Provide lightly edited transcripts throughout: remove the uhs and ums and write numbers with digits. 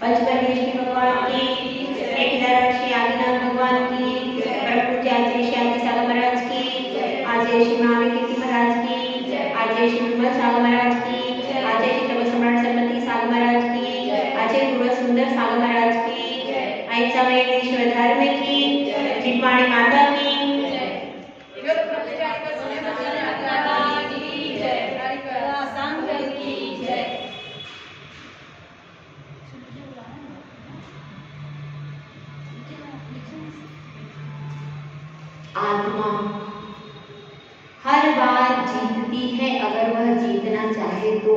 पंचपरमेश्वरी भगवान की, एक श्री आदिनाथ भगवान की, परम पूज्य आचार्य श्री आदि सागर महाराज की, आचार्य श्री महावीर कीर्ति महाराज की, आचार्य श्री विमल सागर महाराज की, आचार्य श्री तप सम्राट सरस्वती सागर महाराज की, आचार्य पूर्ण सुंदर सागर महाराज की, अहिंसा में ईश्वर धर्म की, चितवाणी माता की, आत्मा हर बार जीतती है अगर वह जीतना चाहे तो।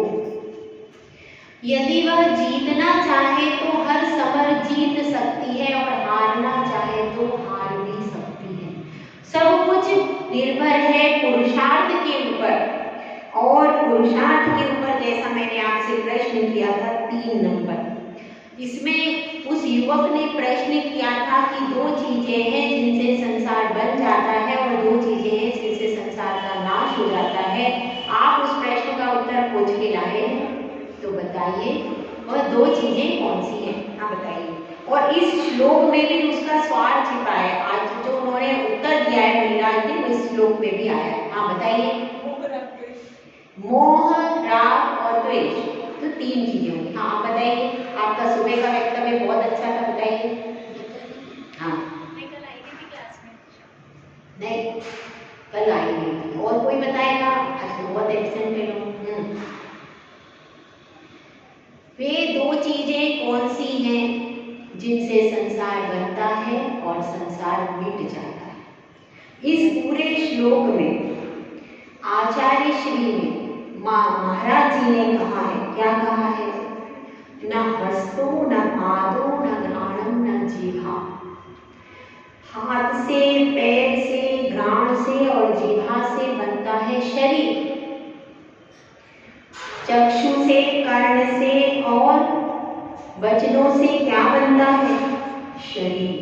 यदि वह जीतना चाहे तो हर समर जीत सकती है और हारना चाहे तो हार भी सकती है। सब कुछ निर्भर है पुरुषार्थ के ऊपर, और पुरुषार्थ के ऊपर जैसा मैंने आपसे प्रश्न किया था 3 नंबर, इसमें उस युवक ने प्रश्न किया था कि 2 चीजें हैं जिनसे संसार बन जाता है और 2 चीजें हैं जिनसे संसार का नाश हो जाता है। आप उस प्रश्न का उत्तर पूछ के लाए हैं, तो बताइए वह 2 चीजें कौन सी हैं? हाँ बताइए। और इस श्लोक में भी उसका स्वार छिपा है। आज जो उन्होंने उत्तर दिया है मुनिराज ने, उस श्लोक में भी आया है। हाँ बताइए। मोह, राग और द्वेष, तो 3 चीजें होंगी। हाँ आप बताइए। आपका सुबह का वक्तव्य बहुत अच्छा था, बताइए। हाँ मैं कल आई थी क्लास में। नहीं, कल आई नहीं थी। और कोई बताएगा? आज तो बहुत एब्सेंट है लोग। वे 2 चीजें कौन सी हैं जिनसे संसार बनता है और संसार मिट जाता है? इस पूरे श्लोक में आचार्य श्री ने महाराज जी ने कहा है, क्या कहा है? न हस्तो न पादो न घ्राणम न जीवा। हाथ से, पैर से, घ्राण से और जीवा से बनता है शरीर। चक्षु से, कर्ण से और वचनों से क्या बनता है? शरीर।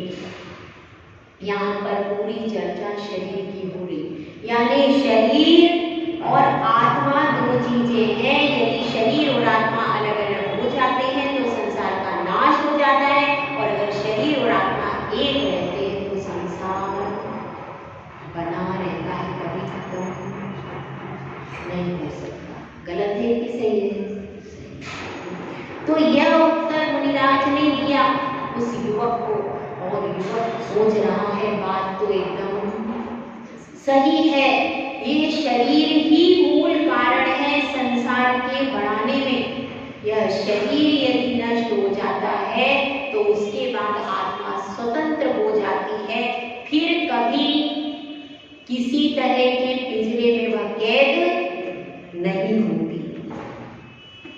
यहाँ पर पूरी चर्चा शरीर की हो रही, यानी शरीर और आत्मा 2 चीजें हैं। यदि शरीर और आत्मा अलग अलग हो जाते हैं तो संसार का नाश हो जाता है, और अगर शरीर और आत्मा एक रहते हैं तो संसार बना रहता है, कभी खत्म नहीं हो सकता। गलत है कि सही है? तो यह उत्तर मुनिराज ने दिया उस युवक को, और युवक सोच रहा है बात तो एकदम सही है। ये शरीर ही मूल कारण है संसार के बढ़ाने में। यह शरीर यदि नष्ट हो जाता है तो उसके बाद आत्मा स्वतंत्र हो जाती है, फिर कभी किसी तरह के पिंजरे में वह कैद नहीं होती।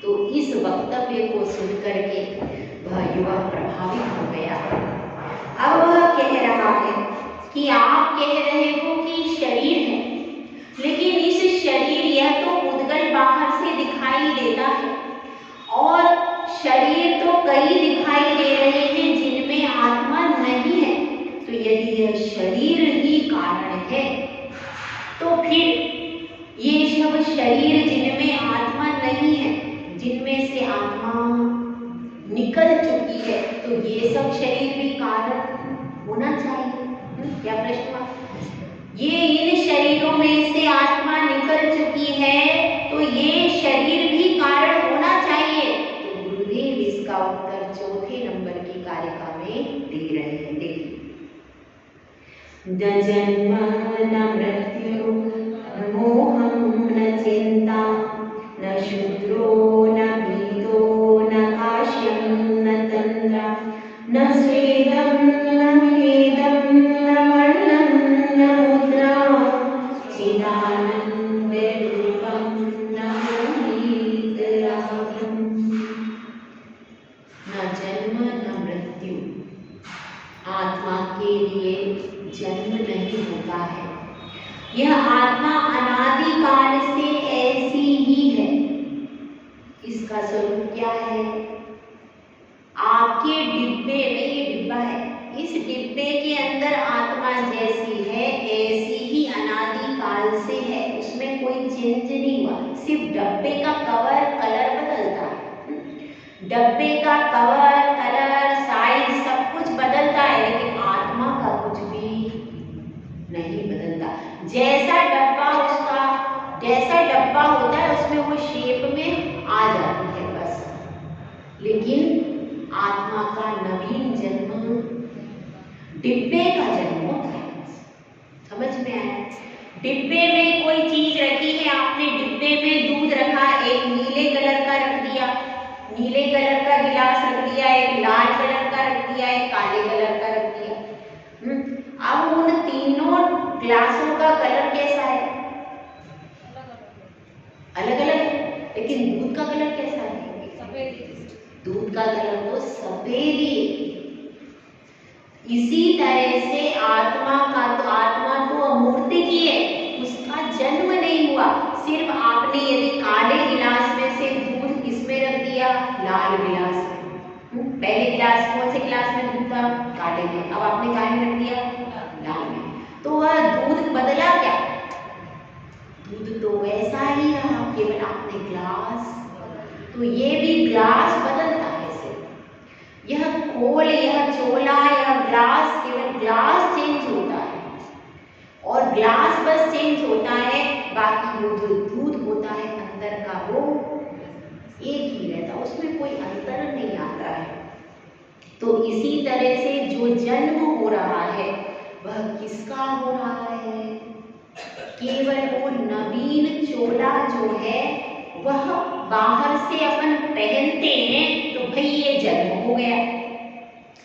तो इस वक्तव्य को सुनकर के वह युवक प्रभावित हो गया। अब वह कह रहा है कि आप कह रहे हो कि शरीर है, लेकिन इस शरीर यह तो उद्गल बाहर से दिखाई देता है, और शरीर तो कई दिखाई दे रहे हैं जिनमें आत्मा नहीं है। तो यदि यह शरीर ही कारण है तो फिर ये सब शरीर जिनमें आत्मा नहीं है, जिनमें से आत्मा निकल चुकी है, तो ये सब शरीर भी कारण होना चाहिए। क्या प्रश्न? ये इन शरीरों में से आत्मा निकल चुकी है तो ये शरीर भी कारण होना चाहिए। तो गुरुदेव इसका उत्तर 4थे नंबर की कारिका में दे रहे हैं। देखिए, न जन्म न मृत्यु न मोहम न चिंता न शूद्रो न भीतो न काश्यम न तंद्रा न स्वेदम न भेदम न वर्णम न मुद्रा चिदानंद रूपम न वीतरागम। न जन्म न मृत्यु, आत्मा के लिए जन्म नहीं होता है। यह आत्मा अनादिकाल से ऐसी ही है। इसका स्वरूप क्या है? आपके डिब्बे में, ये डिब्बा है, इस डिब्बे के अंदर आत्मा जैसी है ऐसी ही अनादिकाल से है। उसमें कोई चेंज नहीं हुआ, सिर्फ डब्बे का कवर कलर बदलता है। डब्बे का कवर आत्मा का नवीन जन्म डिब्बे का जन्म होता है। समझ में आया? डिब्बे में कोई चीज रखी है, आपने डिब्बे में दूध रखा, एक नीले कलर का रख दिया, नीले कलर का गिलास रख दिया, एक लाल कलर का रख दिया, एक काले कलर का रख दिया। अब उन तीनों ग्लासों का कलर कैसा है? अलग अलग है, लेकिन दूध का कलर कैसा है? सफेद। दूध का कलर तो सफेद ही। इसी तरह से आत्मा तो अमूर्त ही है, उसका जन्म नहीं हुआ। सिर्फ आपने यदि काले गिलास में से दूध किसमें रख दिया? लाल गिलास में। पहले गिलास कौन से गिलास में दूध था? काले में। अब आपने काले में रख दिया? लाल में। तो वह दूध बदला क्या? दूध तो वैसा ही रहा, केवल आपने ग्लास, तो ये भी ग्लास बदलता है। यह खोल, यह चोला, यह ग्लास, केवल ग्लास चेंज होता है और ग्लास बस चेंज होता है, बाकी वो जो दूध होता है अंदर का वो एक ही रहता, उसमें कोई अंतर नहीं आता है। तो इसी तरह से जो जन्म हो रहा है वह किसका हो रहा है? केवल वो नवीन चोला जो है वह बाहर से अपन पहनते हैं तो भाई ये जन्म हो गया,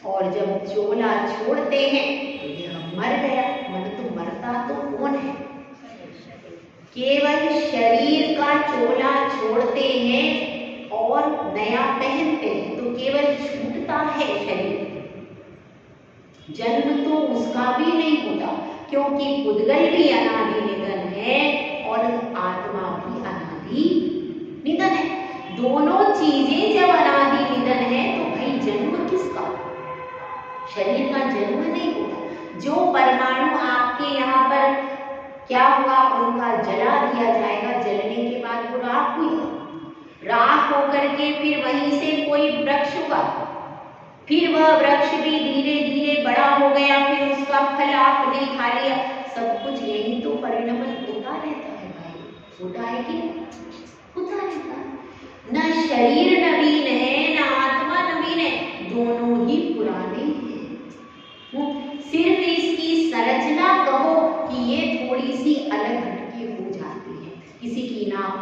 और जब चोला छोड़ते हैं तो यह मर गया। मन तो मरता तो कौन है? केवल शरीर का चोला छोड़ते हैं और नया पहनते हैं तो केवल छूटता है शरीर, जन्म तो उसका भी नहीं होता, क्योंकि पुद्गल भी अनादि निधन है और आत्मा भी अनादि निधन है। दोनों चीजें जब अनादि निधन है तो भाई जन्म किसका? शरीर का जन्म नहीं होता। जो परमाणु आपके यहाँ पर क्या हुआ, उनका जला दिया जाएगा, जलने के बाद वो राख हुई, राख होकर के फिर वहीं से कोई वृक्ष हुआ, फिर वह वृक्ष भी धीरे धीरे बड़ा हो गया, फिर उसका फल आपने खा लिया। सब कुछ यही तो परिणमन होता रहता है भाई, होता है कि होता रहता है। न शरीर नवीन है न आत्मा नवीन है, दोनों ही पुराने हैं। सिर्फ इसकी संरचना कहो कि ये थोड़ी सी अलग हटके हो जाती है, किसी की नाक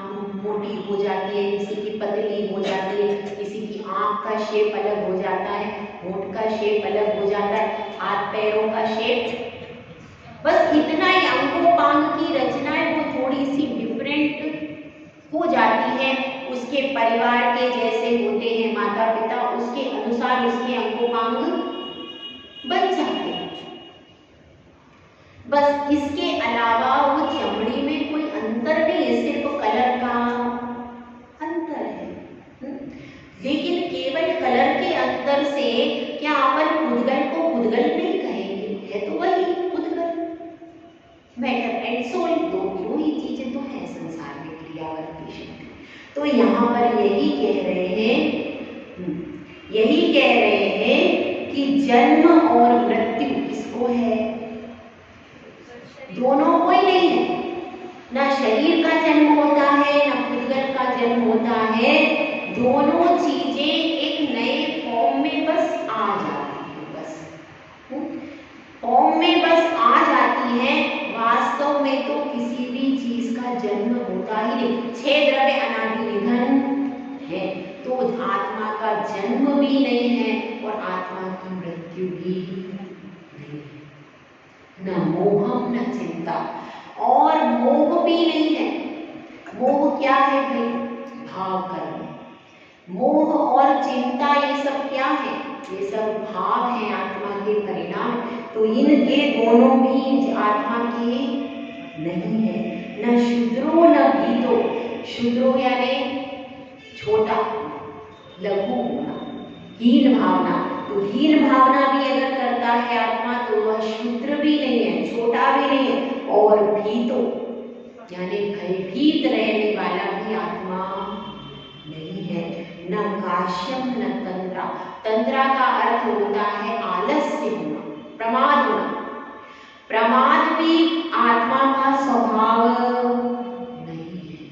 मोटी हो जाती है, किसी की पतली हो जाती है, किसी की आंख का शेप अलग हो जाता है, होंठ का शेप अलग हो जाता है, हाथ पैरों का शेप, बस इतना ही। अंगों-पांग की रचनाएं वो थोड़ी सी डिफरेंट हो जाती है, उसके परिवार के जैसे होते हैं माता पिता, उसके अनुसार उसके अंगों-पांग बन जाते हैं। बस इसके अलावा वो चमड़ी में कोई अंतर नहीं है, सिर्फ कलर का अंतर है। लेकिन केवल कलर के अंतर से क्या अपन पुद्गल को पुद्गल नहीं कहेंगे? है तो वही पुद्गल, मैटर एंड सोल, दो ही चीजें तो है संसार में क्रियावर्ती शक्ति। तो यहाँ पर यही कह रहे हैं कि जन्म और मृत्यु किसको है? दोनों को ही नहीं है, ना शरीर का जन्म होता है ना पुद्गल का जन्म होता है, दोनों चीजें एक नए फॉर्म में बस आ जाती है, बस फॉर्म में बस आ जाती है। वास्तव में तो किसी भी चीज का जन्म होता ही नहीं। छह द्रव्य अनादि निधन है तो आत्मा का जन्म भी नहीं है और आत्मा की मृत्यु भी नहीं है। न मोहम न चिंता, और मोह भी नहीं है। मोह क्या है भाई? भाव करने। मोह और चिंता ये सब क्या है? ये सब भाव है, आत्मा के परिणाम। तो इनके दोनों भी आत्मा के नहीं है। न शुद्रो न भीतो, शुद्रो यानी छोटा, लघु होना, हीन भावना। तो हीन भावना भी अगर करता है आत्मा तो वह शुद्र भी नहीं है, छोटा भी नहीं है, और भीतो यानी भयभीत रहने वाला भी आत्मा नहीं है। न काश्यम न तंद्रा, तंद्रा का अर्थ होता है आलस्य होना, प्रमाद होना। प्रमाद भी आत्मा का स्वभाव नहीं है।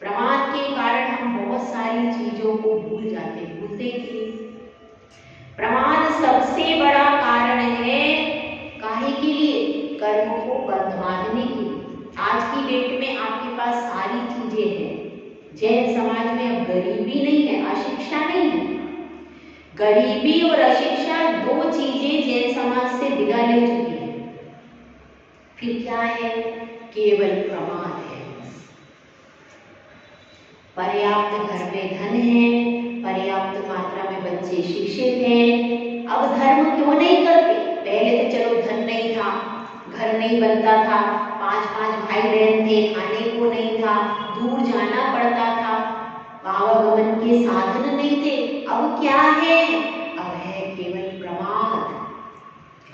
प्रमाद के कारण हम बहुत सारी चीजों को भूल जाते, भूलते कि गरीबी और अशिक्षा दो चीजें जैन समाज से विदा ले चुकी है। फिर क्या है? केवल प्रमाद है। पर्याप्त घर में धन है, पर्याप्त मात्रा में बच्चे शिक्षित हैं। अब धर्म क्यों नहीं करते? पहले तो चलो धन नहीं था, घर नहीं बनता था, 5-5 भाई बहन थे, खाने को नहीं था, दूर जाना पड़ता था, आवागमन के साधन नहीं थे। अब क्या है? अब है केवल प्रमाद।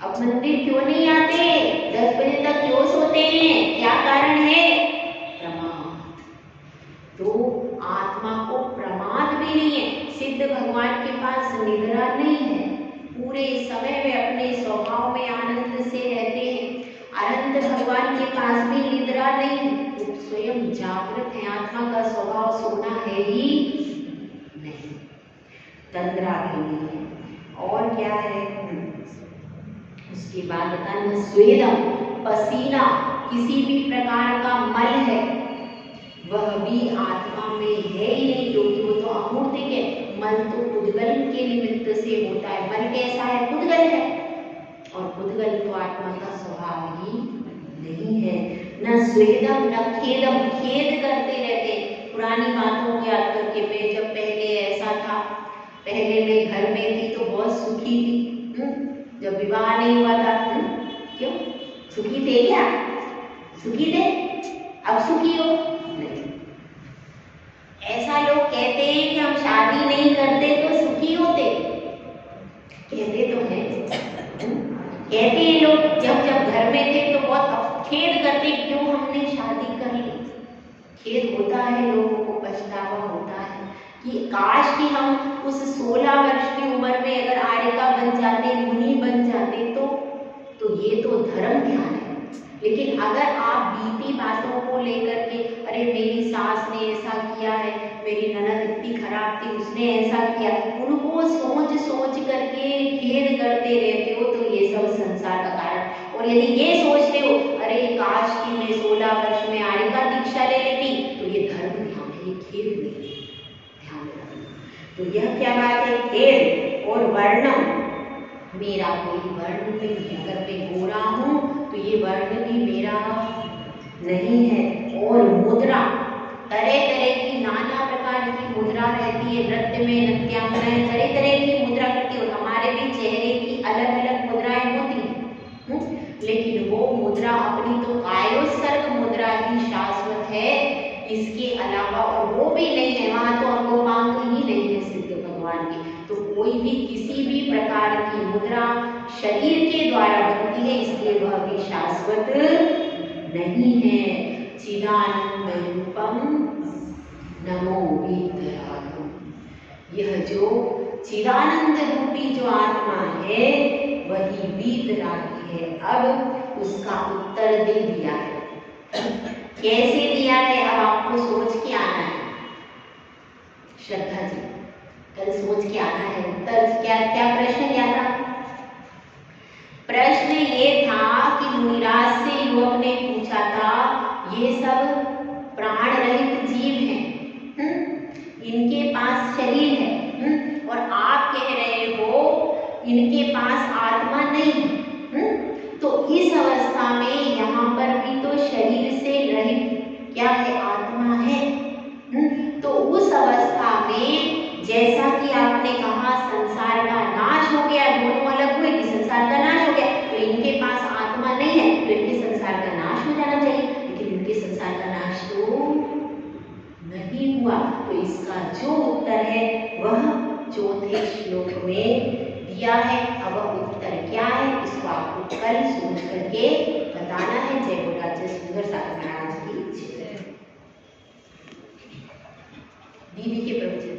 अब मंदिर क्यों नहीं आते? 10 बजे तक क्यों सोते हैं? क्या कारण है? प्रमाद। तो आत्मा को प्रमाद भी नहीं है। सिद्ध भगवान के पास निद्रा नहीं है, पूरे समय वे अपने स्वभाव में आनंद से रहते हैं। अनंत भगवान के पास भी निद्रा नहीं है, वो स्वयं जागृत है। आत्मा का स्वभाव सोना है ही नहीं, तंद्रा भी नहीं है। और क्या है? उसके बाद बताना, स्वेदम, पसीना, किसी भी प्रकार का मल है वह भी आत्मा में है ही नहीं, क्योंकि वो तो अमूर्तिक है। मल तो पुद्गल के निमित्त से होता है। मल कैसा है? पुद्गल है, और पुद्गल तो आत्मा का स्वभाव ही नहीं है। न स्वेदम न खेदम, खेद करते रहते। पुरानी बातों को याद करके, मैं जब पहले ऐसा था, पहले मैं घर में थी तो बहुत सुखी थी, जब विवाह नहीं हुआ था। क्यों सुखी थे? क्या सुखी थे? अब सुखी हो? नहीं। ऐसा लोग कहते हैं कि हम शादी नहीं करते तो सुखी होते, कहते तो हैं। कहते हैं लोग, जब घर में थे तो बहुत खेद करते, क्यों हमने शादी कर ली। खेद होता है, लोगों को पछतावा होता है कि काश कि हम उस 16 वर्ष की उम्र में अगर आर्यका बन जाते, मुनि बन जाते तो ये तो धर्म ध्यान है। लेकिन अगर आप बीती बातों को लेकर के, अरे मेरी सास ने ऐसा किया है, मेरी ननद इतनी खराब थी, उसने ऐसा किया, उनको सोच सोच करके खेद करते रहते हो तो ये सब संसार का कारण। और यदि ये सोचते हो, अरे काश कि मैं 16 वर्ष में आर्यका दीक्षा ले लेती, तो ये धर्म ध्यान है, ये खेद नहीं, ध्यान रखना। तो यह क्या बात है? खेद और वर्णम, मेरा कोई वर्ण नहीं, अगर मैं गोरा हूँ तो ये वर्ण भी मेरा नहीं है। और मुद्रा, तरह तरह की नाना प्रकार की मुद्रा रहती है। नृत्य में नृत्यांगनाएं तरह तरह की मुद्रा करती है, और हमारे भी चेहरे की अलग अलग मुद्राएं होती हैं। लेकिन वो मुद्रा अपनी तो कायोत्सर्ग मुद्रा ही शाश्वत है, इसके अलावा और वो भी नहीं है। वहां तो अंगोपांग ही नहीं है सिद्ध भगवान की। तो कोई भी किसी भी प्रकार की मुद्रा शरीर के द्वारा बनती है, इसलिए वह भी शाश्वत नहीं है। चिदानंद रूपम नमो वीतरागम, यह जो चिदानंद रूपी जो आत्मा है वही वीतरागी है। अब उसका उत्तर दे दिया है। कैसे दिया है? अब आपको सोच के आना है। श्रद्धा जी, कल सोच के आना है। उत्तर क्या क्या? प्रश्न क्या था? प्रश्न ये था कि मुनिराज से युवक ने पूछा था, ये सब प्राण रहित जीव हैं, इनके पास शरीर है, और आप कह रहे हो इनके पास आत्मा नहीं है, तो इस अवस्था में यहाँ पर भी तो शरीर से रहित क्या है? आत्मा है। तो उस अवस्था में जैसा कि आपने कहा संसार का नाश हो गया, दोनों अलग हुए कि संसार का नाश हो गया, तो इनके पास आत्मा नहीं है, तो इनके संसार का नाश हो जाना चाहिए, लेकिन इनके संसार का नाश तो नहीं हुआ। तो इसका जो उत्तर है वह चौथे श्लोक में दिया है। अब उत्तर क्या है इसको आपको कल सोच करके बताना है। जय बोलाचे सुंदर सागर महाराज की जय। दीदी के प्रवचन